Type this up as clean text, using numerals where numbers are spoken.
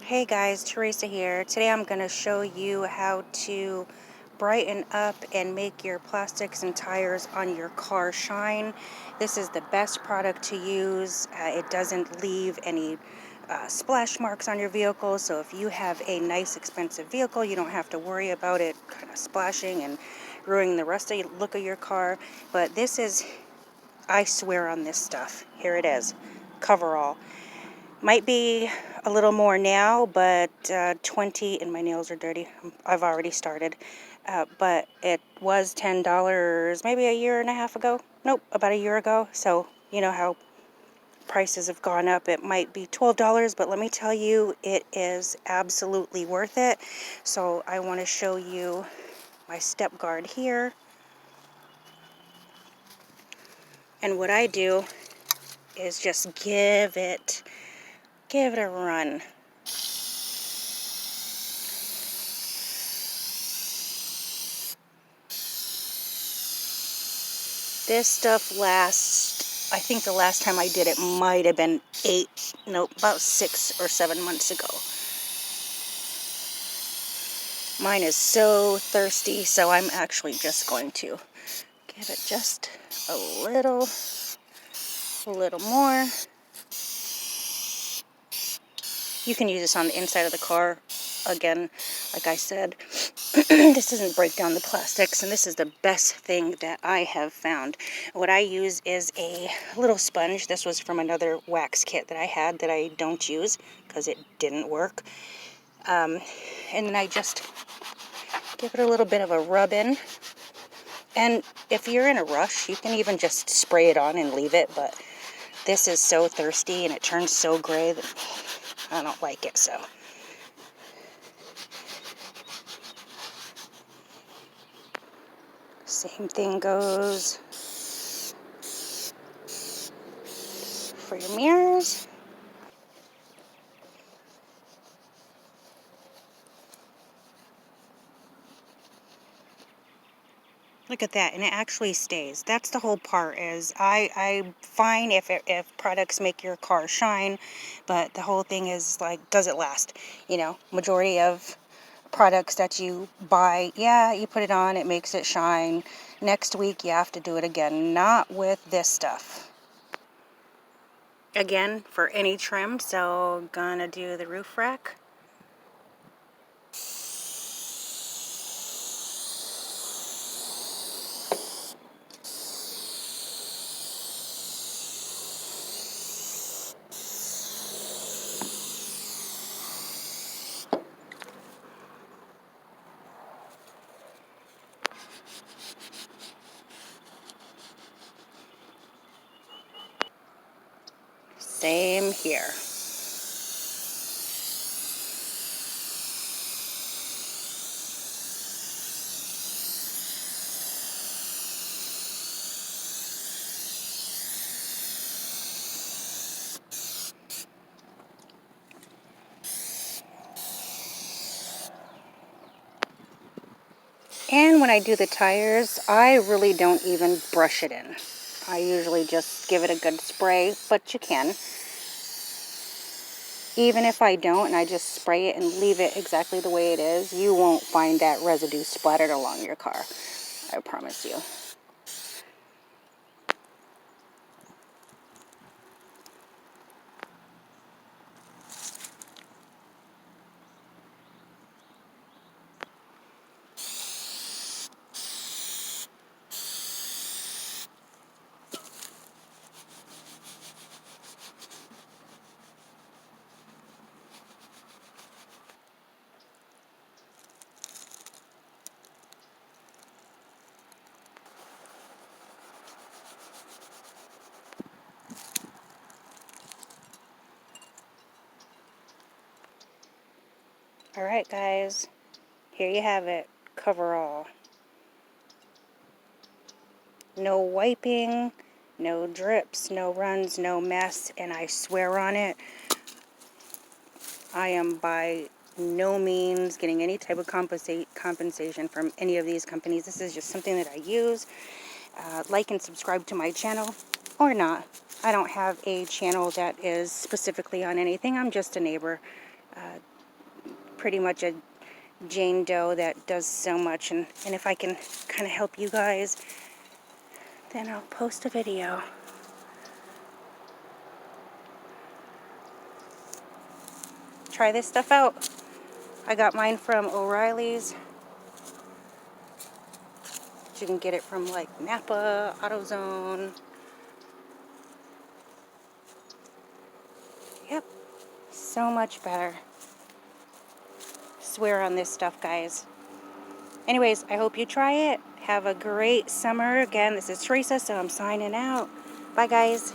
Hey guys, Teresa here. Today I'm going to show you how to brighten up and make your plastics and tires on your car shine. This is the best product to use. It doesn't leave any splash marks on your vehicle, so if you have a nice expensive vehicle, you don't have to worry about it kind of splashing and ruining the rest of the look of your car. But this is, I swear on this stuff. Here it is, coverall. Might be a little more now, but 20, and my nails are dirty. I've already started. But it was $10 maybe a year and a half ago. Nope, about a year ago. So, you know how prices have gone up. It might be $12, but let me tell you, it is absolutely worth it. So I want to show you my step guard here. And what I do is just give it a run. This stuff lasts, I think the last time I did it might have been about 6 or 7 months ago. Mine is so thirsty, so I'm actually just going to give it just a little more. You can use this on the inside of the car. Again, like I said, this doesn't break down the plastics, and this is the best thing that I have found. What I use is a little sponge. This was from another wax kit that I had that I don't use because it didn't work. And then I just give it a little bit of a rub in. And if you're in a rush, you can even just spray it on and leave it, but this is so thirsty and it turns so gray that I don't like it, so. Same thing goes for your mirrors. Look at that, and it actually stays. That's the whole part. Is I fine if products make your car shine, but the whole thing is like, does it last? You know, majority of products that you buy, yeah, you put it on, it makes it shine. Next week you have to do it again. Not with this stuff. Again, for any trim, so gonna do the roof rack. Same here. And when I do the tires, I really don't even brush it in. I usually just give it a good spray, but you can. Even if I don't and I just spray it and leave it exactly the way it is, you won't find that residue splattered along your car. I promise you. Alright guys, here you have it, coverall. No wiping, no drips, no runs, no mess, and I swear on it, I am by no means getting any type of compensation from any of these companies. This is just something that I use. Like and subscribe to my channel, or not. I don't have a channel that is specifically on anything. I'm just a neighbor pretty much a Jane Doe that does so much, and if I can kind of help you guys, then I'll post a video. Try this stuff out. I got mine from O'Reilly's. You can get it from like Napa, AutoZone. Yep, so much better. Swear on this stuff, guys. Anyways, I hope you try it. Have a great summer. Again, this is Teresa, so I'm signing out. Bye, guys.